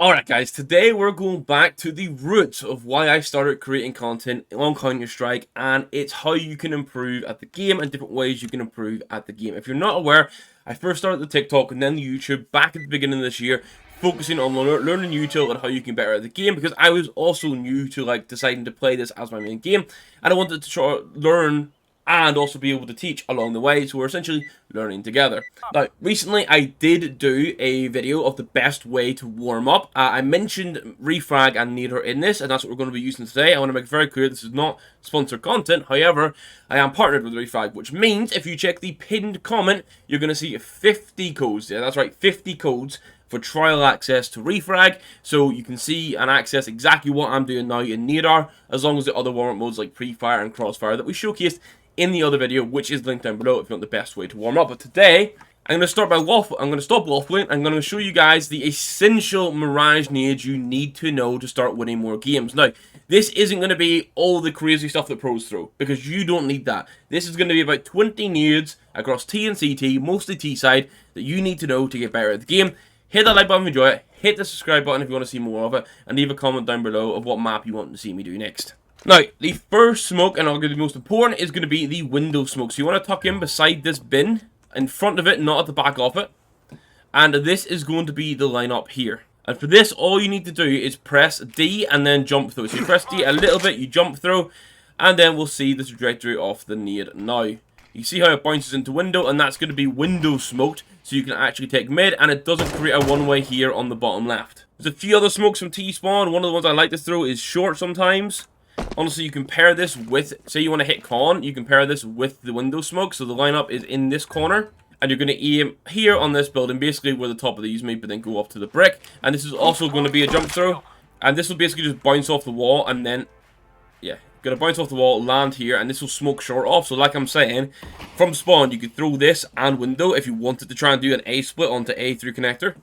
Alright guys, today we're going back to the roots of why I started creating content on Counter-Strike, and it's how you can improve at the game and different ways you can improve at the game. If you're not aware, I first started the TikTok and then the YouTube back at the beginning of this year, focusing on learning YouTube and how you can better at the game, because I was also new to deciding to play this as my main game, and I wanted to try learn and also be able to teach along the way, so we're essentially learning together. Now, recently I did do a video of the best way to warm up. I mentioned Refrag and nade in this, and that's what we're going to be using today. I want to make it very clear this is not sponsored content. However, I am partnered with Refrag, which means if you check the pinned comment, you're going to see 50 codes there. That's right, 50 codes for trial access to Refrag, so you can see and access exactly what I'm doing now in nade, as long as the other warm-up modes like pre-fire and crossfire that we showcased in the other video, which is linked down below if you want the best way to warm up. But today, I'm going to start by waffle. I'm going to stop waffling. I'm going to show you guys the essential Mirage nades you need to know to start winning more games. Now, this isn't going to be all the crazy stuff that pros throw, because you don't need that. This is going to be about 20 nades across T and CT, mostly T side, that you need to know to get better at the game. Hit that like button if you enjoy it. Hit the subscribe button if you want to see more of it, and leave a comment down below of what map you want to see me do next. Now, the first smoke, and arguably the most important, is going to be the window smoke. So you want to tuck in beside this bin, in front of it, not at the back of it. And this is going to be the lineup here. And for this, all you need to do is press D and then jump through. So you press D a little bit, you jump through, and then we'll see the trajectory of the nade now. You see how it bounces into window, and that's going to be window smoked, so you can actually take mid, and it doesn't create a one-way here on the bottom left. There's a few other smokes from T-spawn. One of the ones I like to throw is short sometimes. Honestly, you can pair this with, say you want to hit con, you can pair this with the window smoke. So the lineup is in this corner, and you're going to aim here on this building, basically where the top of these may, but then go up to the brick. And this is also going to be a jump throw, and this will basically just bounce off the wall, and then, yeah, going to bounce off the wall, land here, and this will smoke short off. So like I'm saying, from spawn, you could throw this and window if you wanted to try and do an A split onto A through connector.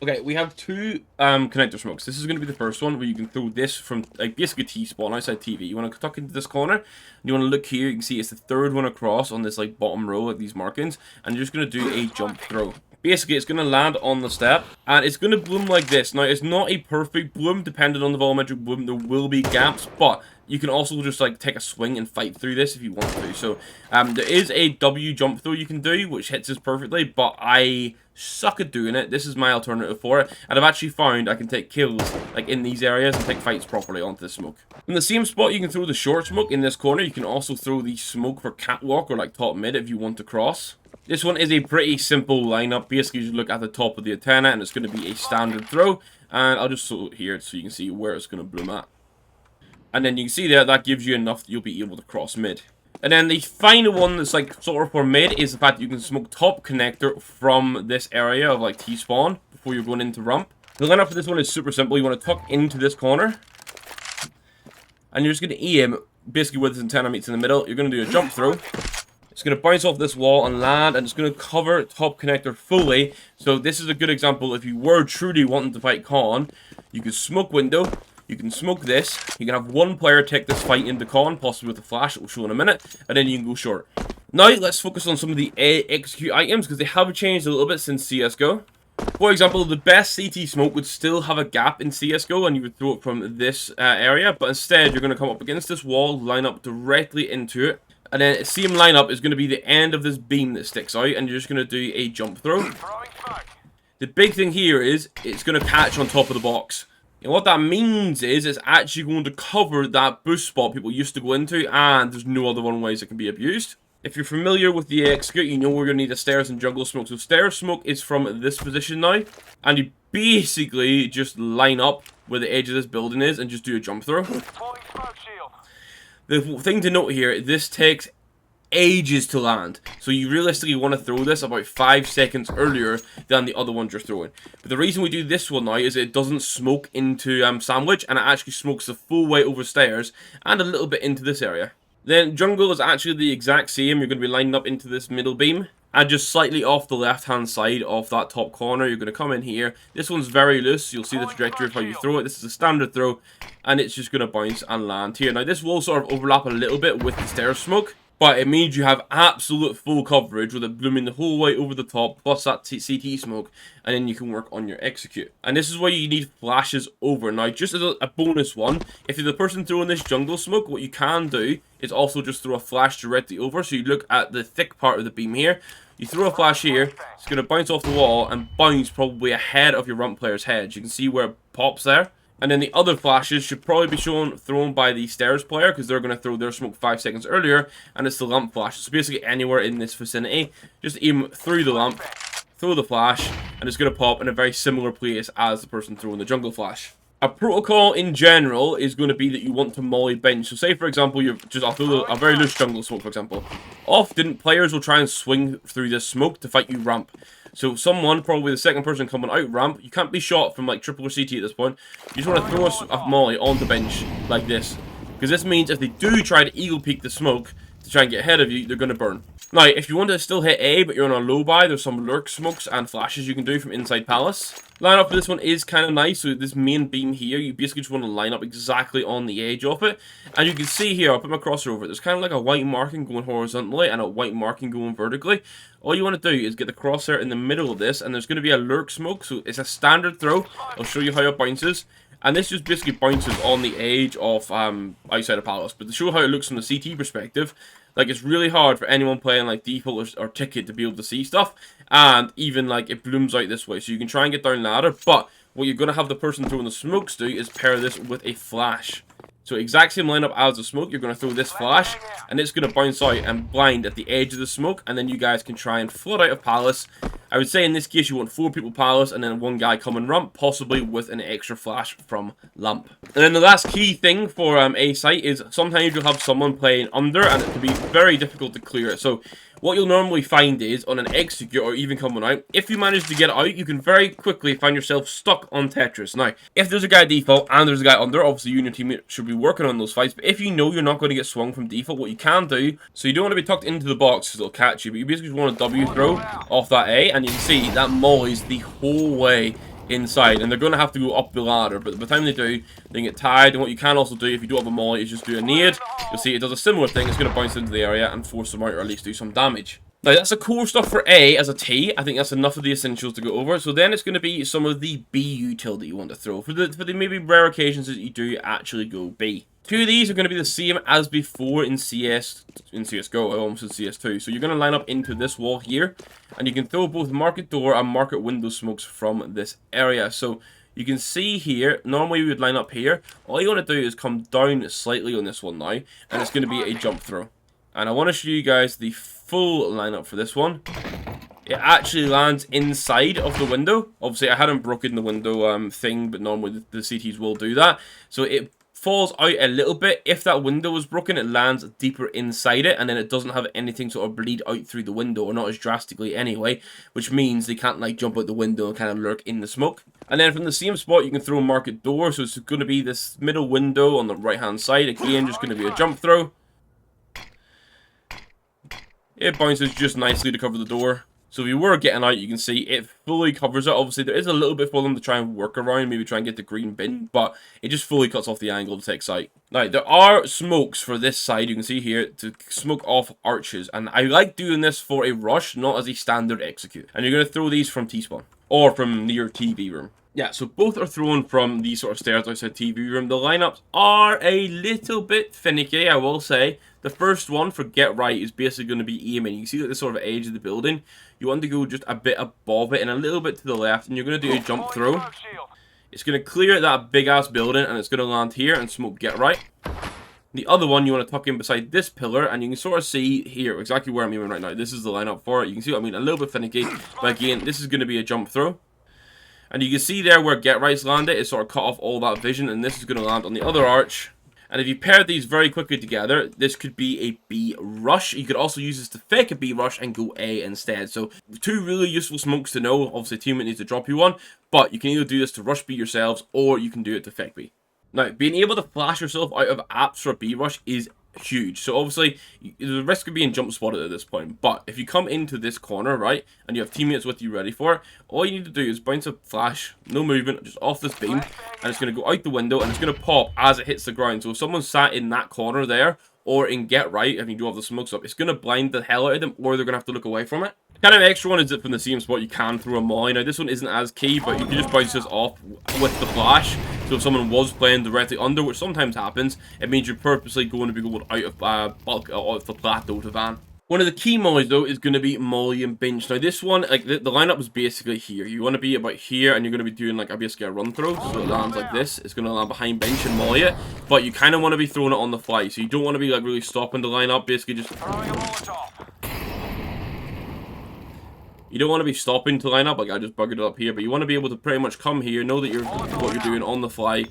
Okay, we have two connector smokes. This is going to be the first one where you can throw this from basically T-spawn outside TV. You want to tuck into this corner, and you want to look here. You can see it's the third one across on this bottom row of these markings, and you're just going to do a jump throw. Basically, it's going to land on the step, and it's going to bloom like this. Now, it's not a perfect bloom, depending on the volumetric bloom. There will be gaps, but you can also just take a swing and fight through this if you want to. So, there is a W jump throw you can do, which hits this perfectly, but I suck at doing it. This is my alternative for it, and I've actually found I can take kills in these areas and take fights properly onto the smoke. In the same spot, you can throw the short smoke in this corner. You can also throw the smoke for catwalk or top mid if you want to cross. This one is a pretty simple lineup. Basically, you look at the top of the antenna, and it's going to be a standard throw. And I'll just throw it here so you can see where it's going to bloom at. And then you can see there, that gives you enough that you'll be able to cross mid. And then the final one that's sort of for mid is the fact that you can smoke top connector from this area of T-spawn before you're going into ramp. The lineup for this one is super simple. You want to tuck into this corner, and you're just going to aim basically where this antenna meets in the middle. You're going to do a jump throw. It's going to bounce off this wall and land, and it's going to cover top connector fully. So this is a good example. If you were truly wanting to fight con, you could smoke window. You can smoke this. You can have one player take this fight into con, possibly with a flash that we'll show in a minute, and then you can go short. Now, let's focus on some of the execute items, because they have changed a little bit since CSGO. For example, the best CT smoke would still have a gap in CSGO, and you would throw it from this area, but instead, you're going to come up against this wall, line up directly into it, and then same lineup is going to be the end of this beam that sticks out, and you're just going to do a jump throw. The big thing here is, it's going to catch on top of the box. And what that means is it's actually going to cover that boost spot people used to go into, and there's no other one ways it can be abused. If you're familiar with the execute, you know we're going to need a stairs and jungle smoke. So stairs smoke is from this position now, and you basically just line up where the edge of this building is and just do a jump throw. The thing to note here, this takes ages to land, so you realistically want to throw this about 5 seconds earlier than the other ones you're throwing. But the reason we do this one now is it doesn't smoke into sandwich, and it actually smokes the full way over stairs and a little bit into this area. Then jungle is actually the exact same. You're going to be lining up into this middle beam, and just slightly off the left hand side of that top corner, you're going to come in here. This one's very loose. You'll see the trajectory of how you throw it. This is a standard throw, and it's just going to bounce and land here. Now this will sort of overlap a little bit with the stairs smoke, But it means you have absolute full coverage with it blooming the whole way over the top, plus that CT smoke, and then you can work on your execute. And this is why you need flashes over. Now, just as a bonus one, if you're the person throwing this jungle smoke, what you can do is also just throw a flash directly over. So you look at the thick part of the beam here, you throw a flash here, it's going to bounce off the wall and bounce probably ahead of your ramp player's head. You can see where it pops there. And then the other flashes should probably be thrown by the stairs player, because they're going to throw their smoke 5 seconds earlier, and it's the lamp flash. So basically anywhere in this vicinity, just aim through the lamp, throw the flash, and it's going to pop in a very similar place as the person throwing the jungle flash. A protocol in general is going to be that you want to molly bench. So say for example, I'll throw a very loose jungle smoke for example. Often players will try and swing through this smoke to fight you ramp. So someone, probably the second person coming out ramp, you can't be shot from like triple or CT at this point. You just want to throw a molly on the bench like this. Because this means if they do try to eagle peek the smoke to try and get ahead of you, they're going to burn. Now, if you want to still hit A, but you're on a low buy, there's some lurk smokes and flashes you can do from inside palace. Line up for this one is kind of nice. So this main beam here, you basically just want to line up exactly on the edge of it. And you can see here, I'll put my cursor over it. There's kind of like a white marking going horizontally and a white marking going vertically. All you want to do is get the crosshair in the middle of this, and there's going to be a lurk smoke. So it's a standard throw. I'll show you how it bounces. And this just basically bounces on the edge of outside of palace. But to show how it looks from the CT perspective, like it's really hard for anyone playing like default or ticket to be able to see stuff. And even like it blooms out this way. So you can try and get down ladder. But what you're going to have the person throwing the smokes do is pair this with a flash. So exact same lineup as the smoke, you're going to throw this flash, and it's going to bounce out and blind at the edge of the smoke, and then you guys can try and flood out of palace. I would say in this case you want 4 people palace, and then 1 guy coming ramp, possibly with an extra flash from lamp. And then the last key thing for a site is sometimes you'll have someone playing under, and it can be very difficult to clear it. So what you'll normally find is on an execute or even coming out, if you manage to get out, you can very quickly find yourself stuck on Tetris. Now, if there's a guy default and there's a guy under, obviously you and your teammate should be working on those fights. But if you know you're not going to get swung from default, what you can do, so you don't want to be tucked into the box because it'll catch you, but you basically just want a W throw off that A, and you can see that mollies the whole way inside, and they're going to have to go up the ladder, but by the time they do, they get tired. And what you can also do if you don't have a molly is just do a nade. You'll see it does a similar thing. It's going to bounce into the area and force them out, or at least do some damage. Now that's the core stuff for A as a T. I think that's enough of the essentials to go over. So then it's going to be some of the B util that you want to throw for the maybe rare occasions that you do actually go B. 2 of these are going to be the same as before in CSGO. I almost said CS2. So you're going to line up into this wall here, and you can throw both market door and market window smokes from this area. So you can see here, normally we would line up here. All you want to do is come down slightly on this one now, and it's going to be a jump throw. And I want to show you guys the full lineup for this one. It actually lands inside of the window. Obviously, I hadn't broken the window thing, but normally the CTs will do that. So it falls out a little bit. If that window was broken, it lands deeper inside it, and then it doesn't have anything sort of bleed out through the window, or not as drastically anyway, which means they can't like jump out the window and kind of lurk in the smoke. And then from the same spot, you can throw a market door. So it's going to be this middle window on the right hand side. Again, just going to be a jump throw. It bounces just nicely to cover the door. So if you were getting out, you can see it fully covers it. Obviously, there is a little bit for them to try and work around, maybe try and get the green bin, but it just fully cuts off the angle to take sight. Now, there are smokes for this side, you can see here, to smoke off arches. And I like doing this for a rush, not as a standard execute. And you're going to throw these from T-spawn, or from near TV room. Yeah, so both are thrown from these sort of stairs outside TV room. The lineups are a little bit finicky, I will say. The first one for get right is basically going to be aiming. You can see that the sort of edge of the building. You want to go just a bit above it and a little bit to the left, and you're going to do a jump throw. It's going to clear that big ass building, and it's going to land here and smoke get right. The other one you want to tuck in beside this pillar, and you can sort of see here exactly where I'm aiming right now. This is the lineup for it. You can see what I mean, a little bit finicky, but again, this is going to be a jump throw. And you can see there where get right's landed, it sort of cut off all that vision, and this is going to land on the other arch. And if you pair these very quickly together, this could be a B rush. You could also use this to fake a B rush and go A instead. So 2 really useful smokes to know. Obviously, teammate needs to drop you one, but you can either do this to rush B yourselves, or you can do it to fake B. Now, being able to flash yourself out of apps for a B rush is huge. So obviously, the risk of being jump spotted at this point. But if you come into this corner, right, and you have teammates with you ready for it, all you need to do is bounce a flash, no movement, just off this beam, and it's going to go out the window, and it's going to pop as it hits the ground. So if someone sat in that corner there, or in get right, if you do have the smokes up, it's going to blind the hell out of them, or they're going to have to look away from it. Kind of extra one is that from the same spot you can throw a molly. Now this one isn't as key, but you can just bounce this off with the flash. So if someone was playing directly under, which sometimes happens, it means you're purposely going to be going out of bulk, out of the plateau to van. One of the key mollies, though, is going to be molly and binge. Now, this one, like, the lineup is basically here. You want to be about here, and you're going to be doing, like, basically a run-throw. So it lands like this. It's going to land behind bench and molly it. But you kind of want to be throwing it on the fly. So you don't want to be, like, really stopping the lineup. Basically, just... You don't want to be stopping to line up. Like, I just buggered it up here. But you want to be able to pretty much come here, know that what you're doing on the fly.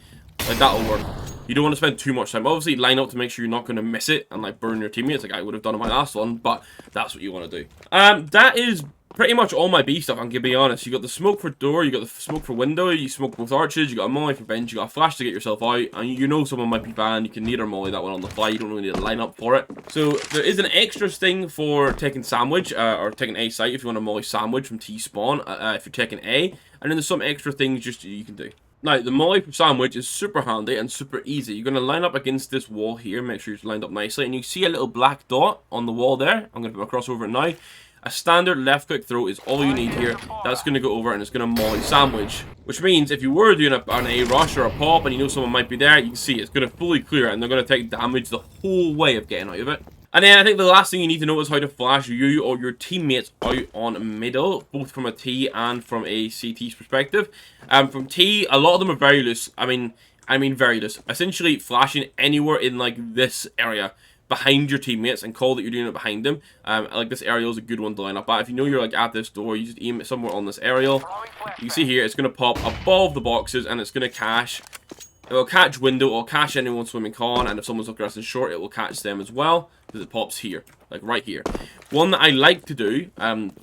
Like, that'll work. You don't want to spend too much time. Obviously, line up to make sure you're not going to miss it and, like, burn your teammates like I would have done in my last one, but that's what you want to do. That is pretty much all my B stuff, I'm going to be honest. You got the smoke for door, you got the smoke for window, you smoke both arches, you got a molly for bench, you got a flash to get yourself out, and you know someone might be banned, you can nade or molly that one on the fly, you don't really need a line up for it. So, there is an extra thing for taking sandwich, or taking A site if you want to molly sandwich from T-spawn, if you're taking A, and then there's some extra things just you can do. Now, the molly for sandwich is super handy and super easy. You're going to line up against this wall here. Make sure it's lined up nicely. And you see a little black dot on the wall there. I'm going to put my cross over it now. A standard left-click throw is all you need here. That's going to go over and it's going to molly sandwich. Which means if you were doing an A rush or a pop and you know someone might be there, you can see it's going to fully clear it. And they're going to take damage the whole way of getting out of it. And then I think the last thing you need to know is how to flash you or your teammates out on middle, both from a T and from a CT's perspective. From T, a lot of them are very loose. I mean very loose. Essentially flashing anywhere in like this area behind your teammates and call that you're doing it behind them. Like this aerial is a good one to line up at. If you know you're like at this door, you just aim it somewhere on this aerial. You can see here it's going to pop above the boxes and it's going to cache. It will catch window, or catch anyone swimming con, and if someone's aggressing short, it will catch them as well, because it pops here, like right here. One that I like to do,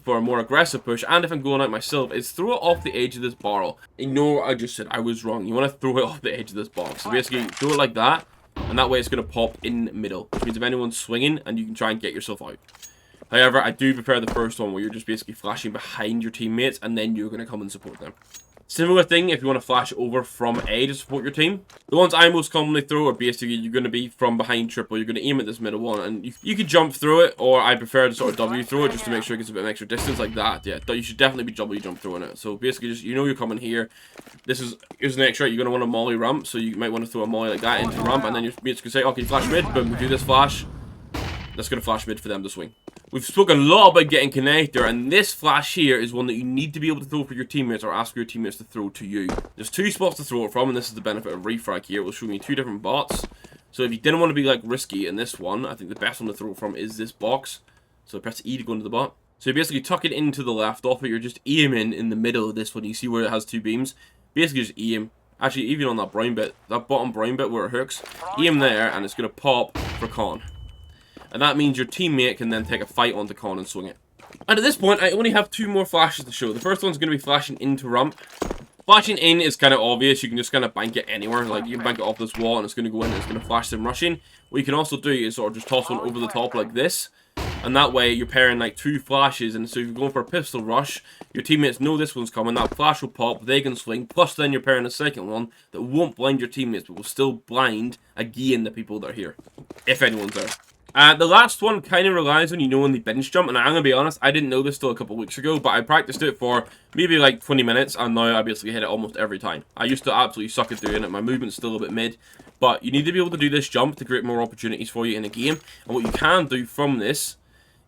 for a more aggressive push, and if I'm going out myself, is throw it off the edge of this barrel. Ignore what I just said, I was wrong. You want to throw it off the edge of this box. So basically, throw it like that, and that way it's going to pop in middle, which means if anyone's swinging, and you can try and get yourself out. However, I do prefer the first one, where you're just basically flashing behind your teammates, and then you're going to come and support them. Similar thing if you want to flash over from A to support your team. The ones I most commonly throw are basically you're going to be from behind triple. You're going to aim at this middle one and you can jump through it, or I prefer to sort of W throw it just to make sure it gets a bit of extra distance like that. Yeah, you should definitely be W jump throwing it. So basically just, you know you're coming here. Here's an extra, you're going to want a molly ramp, so you might want to throw a molly like that into ramp and then your mates can say, okay, flash mid, boom, we do this flash. That's going to flash mid for them to swing. We've spoken a lot about getting connector, and this flash here is one that you need to be able to throw for your teammates or ask your teammates to throw to you. There's two spots to throw it from, and this is the benefit of Refrag here. It will show me two different bots. So if you didn't want to be like risky in this one, I think the best one to throw from is this box. So press E to go into the bot. So you basically tuck it into the left off it. You're just aiming in the middle of this one. You see where it has two beams? Basically just aim. Actually, even on that brown bit, that bottom brown bit where it hooks, aim there, and it's going to pop for con. And that means your teammate can then take a fight onto con and swing it. And at this point, I only have two more flashes to show. The first one's going to be flashing into ramp. Flashing in is kind of obvious. You can just kind of bank it anywhere. Like, you can bank it off this wall and it's going to go in and it's going to flash them rushing. What you can also do is sort of just toss one over the top like this. And that way, you're pairing like two flashes. And so if you're going for a pistol rush, your teammates know this one's coming. That flash will pop, they can swing. Plus then you're pairing a second one that won't blind your teammates, but will still blind again the people that are here. If anyone's there. The last one kind of relies on you knowing the bench jump, and I'm going to be honest, I didn't know this till a couple weeks ago, but I practiced it for maybe like 20 minutes, and now I basically hit it almost every time. I used to absolutely suck at doing it, my movement's still a bit mid, but you need to be able to do this jump to create more opportunities for you in a game, and what you can do from this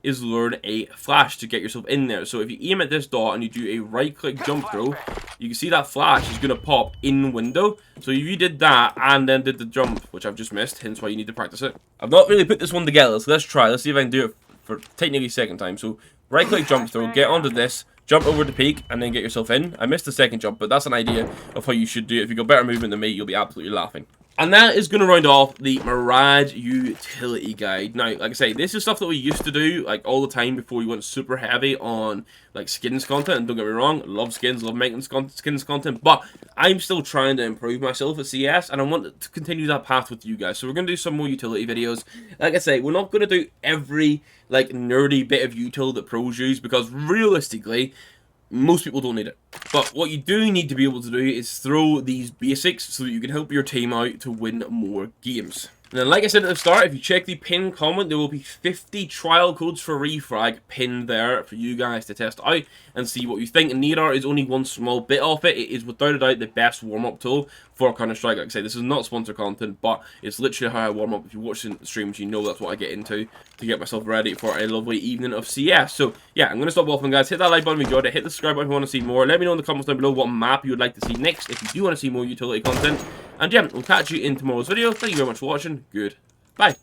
is learn a flash to get yourself in there. So if you aim at this dot and you do a right click jump throw, you can see that flash is going to pop in window. So if you did that and then did the jump, which I've just missed, hence why you need to practice it. I've not really put this one together, so let's try. Let's see if I can do it for technically second time. So right click jump throw, get onto this, jump over the peak, and then get yourself in. I missed the second jump, but that's an idea of how you should do it. If you got better movement than me, you'll be absolutely laughing. And that is going to round off the Mirage utility guide. Now, like I say, this is stuff that we used to do like all the time before we went super heavy on like skins content. And don't get me wrong, love skins, love making skins content. But I'm still trying to improve myself at CS, and I want to continue that path with you guys. So we're going to do some more utility videos. Like I say, we're not going to do every like nerdy bit of util that pros use, because realistically, most people don't need it. But what you do need to be able to do is throw these basics so that you can help your team out to win more games. And then, like I said at the start, if you check the pinned comment, there will be 50 trial codes for Refrag pinned there for you guys to test out and see what you think. And nade is only one small bit of it. It is without a doubt the best warm-up tool for Counter-Strike. Like I say, this is not sponsored content, but it's literally how I warm up. If you watch the streams, you know that's what I get into to get myself ready for a lovely evening of CS. So, yeah, I'm going to stop waffling, guys. Hit that like button if you enjoyed it. Hit the subscribe button if you want to see more. Let me know in the comments down below what map you would like to see next if you do want to see more utility content. And yeah, we'll catch you in tomorrow's video. Thank you very much for watching. Goodbye.